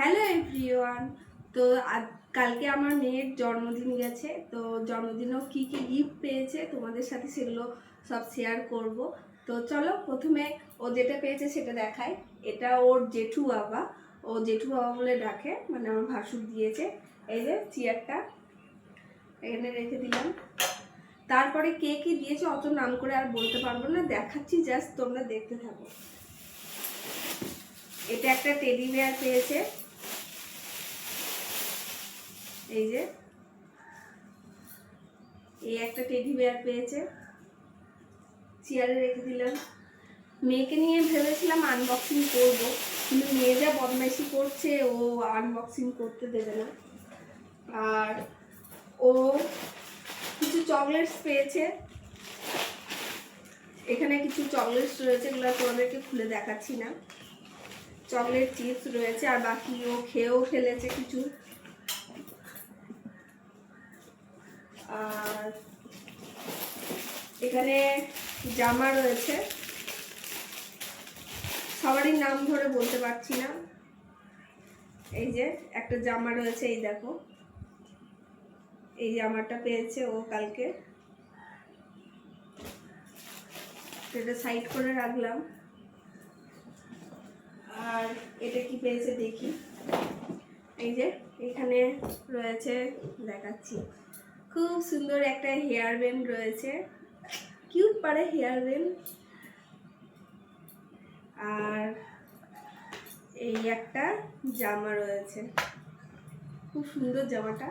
Hello everyone. তো কালকে আমার মেয়ের জন্মদিন গেছে, তো জন্মদিনেও কী কী গিফট পেয়েছে তোমাদের সাথে সেগুলো সব শেয়ার করব। তো চলো প্রথমে ও যেটা পেয়েছে সেটা দেখাই। এটা ওর জেঠু বাবা, ও জেঠু বাবা বলে ডাকে, মানে আমার ভাসুর দিয়েছে। এই যে চেয়ারটা এখানে রেখে দিলাম। তারপরে কে কী দিয়েছে অত নাম করে আর বলতে পারবো না, দেখাচ্ছি জাস্ট তোমরা দেখতে থাকো। এটা একটা টেডি বিয়ার পেয়েছে, এই যে এই একটা টেডি বিয়ার পেয়েছে, চেয়ারে রেখে দিলাম। মেয়েকে নিয়ে ভেবেছিলাম আনবক্সিং করব, কিন্তু মেয়ে যা বদমাইশি করছে ও আনবক্সিং করতে দেবে না। আর ও কিছু চকলেটস পেয়েছে, এখানে কিছু চকলেটস রয়েছে, এগুলো তোমাদেরকে খুলে দেখাচ্ছি না। চকলেট চিপস রয়েছে, আর বাকি ও খেয়েও ফেলেছে কিছু। আর এখানে জামা রয়েছে, সবারই নাম ধরে বলতে পারছি না। এই যে একটা জামা রয়েছে, এই দেখো, এই জামাটা পেয়েছে ও কালকে, এটা সাইড করে রাখলাম। আর এটা কি পেয়েছে দেখি, এই যে এখানে রয়েছে, দেখাচ্ছি, খুব সুন্দর একটা হেয়ার ব্যান্ড রয়েছে, কিউট পারে হেয়ার ব্যান্ড। আর এই একটা জামা রয়েছে, খুব সুন্দর জামাটা,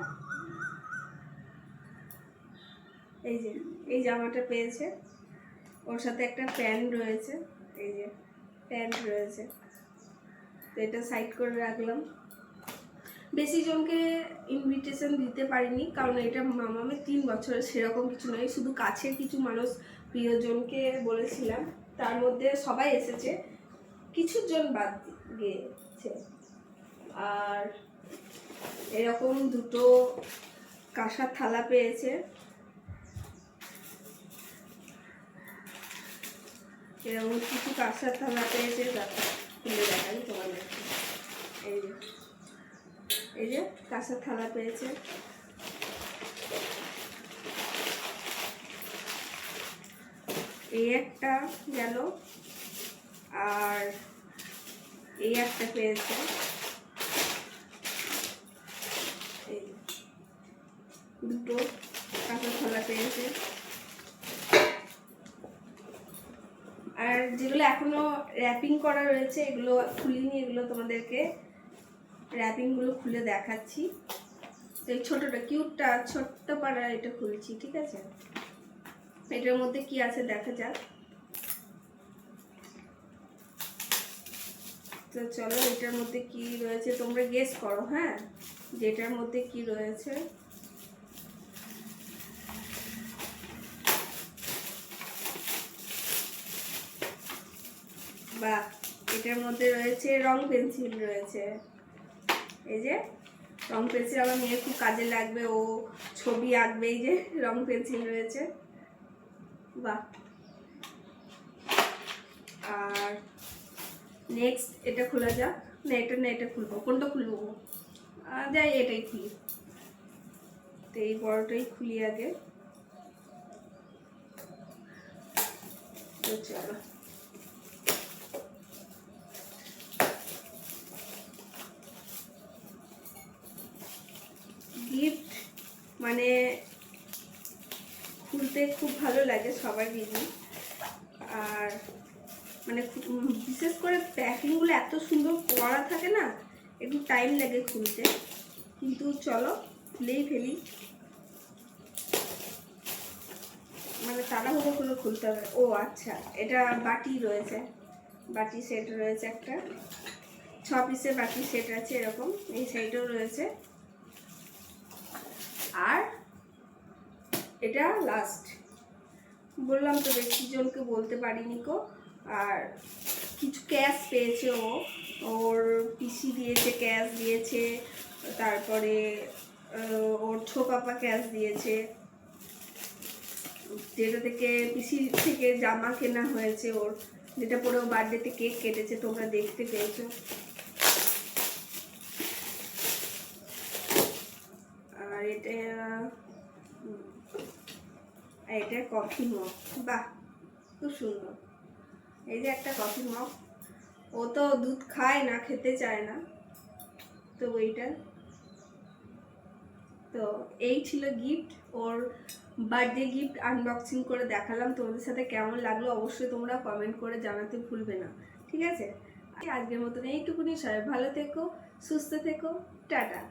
এই যে এই জামাটা পেয়েছে। ওর সাথে একটা প্যান্ট রয়েছে, এই যে প্যান্ট রয়েছে, তো এটা সাইড করে রাখলাম। বেশি জনকে ইনভিটেশন দিতে পারিনি, কারণ এটা মামামের 3 বছরের, সেরকম কিছু নয়, শুধু কাছের কিছু মানুষ প্রিয়জনকে বলেছিলাম, তার মধ্যে সবাই এসেছে, কিছু জন বাদ গিয়েছে। আর এরকম দুটো কাঁসার থালা পেয়েছে, এরকম কিছু কাঁসার থালা পেয়েছে, খুলে দেখাই তোমাদেরকে। এই যে কাঁসার থালা পেয়েছে, এই একটা গেল, আর এই একটা পেয়েছে, এই দুটো কাঁসার থালা পেয়েছে। আর যেগুলো এখনো র্যাপিং করা রয়েছে এগুলো খুলিনি, এগুলো তোমাদেরকে র্যাপিংগুলো খুলে দেখাচ্ছি। তো এই ছোটোটা কিউটটা ছোট্ট পাড়া এটা খুলছি, ঠিক আছে? এটার মধ্যে কি আছে দেখা যাক। তো চলো এটার মধ্যে কি রয়েছে তোমরা গেস করো, হ্যাঁ, যে এটার মধ্যে কি রয়েছে। বা এটার মধ্যে রয়েছে রং পেন্সিল রয়েছে, এই যে রং পেন্সিল আমার মেয়ের খুব কাজে লাগবে, ও ছবি আঁকবে, এই যে রং পেন্সিল রয়েছে, বাহ। আর নেক্সট এটা খোলা যাক, না এটা খুলবো, কোনটা খুলবো, যাই এটাই খুলি। তো এই বড়টাই খুলি আগে, তো চলো। গিফট মানে খুলতে খুব ভালো লাগে সবারই, আর মানে বিশেষ করে প্যাকিংগুলো এত সুন্দর করা থাকে না, একটু টাইম লাগে খুলতে, কিন্তু চলো খুলেই ফেলি, মানে তাড়াহুড়ো করে খুলতে হবে। ও আচ্ছা, এটা বাটি রয়েছে, বাটি সেট রয়েছে, একটা 6 পিসের বাটি সেট আছে, এরকম এই সাইডেও রয়েছে। আর এটা লাস্ট, বললাম তো বেশি জনকে বলতে পারিনি কো। আর কিছু ক্যাশ পেয়েছে, ওর পিসি দিয়েছে, ক্যাশ দিয়েছে, তারপরে ওর ছোপাপা ক্যাশ দিয়েছে, যেটা থেকে পিসি থেকে জামা কেনা হয়েছে ওর, যেটা পরে ও বার্থডেতে কেক কেটেছে, তোমরা দেখতে পেয়েছো। এটা এটা কফি মগ, বাহ খুব সুন্দর। এই যে একটা কফি মগ, ও তো দুধ খায় না, খেতে চায় না, তো ওইটা। তো এই ছিল গিফট, ওর বার্থডে গিফট আনবক্সিং করে দেখালাম। তোমাদের সাথে কেমন লাগলো অবশ্যই তোমরা কমেন্ট করে জানাতে ভুলবে না, ঠিক আছে? আজকের মতন এইটুকুনি, সবাই ভালো থেকো, সুস্থ থেকো, টাটা।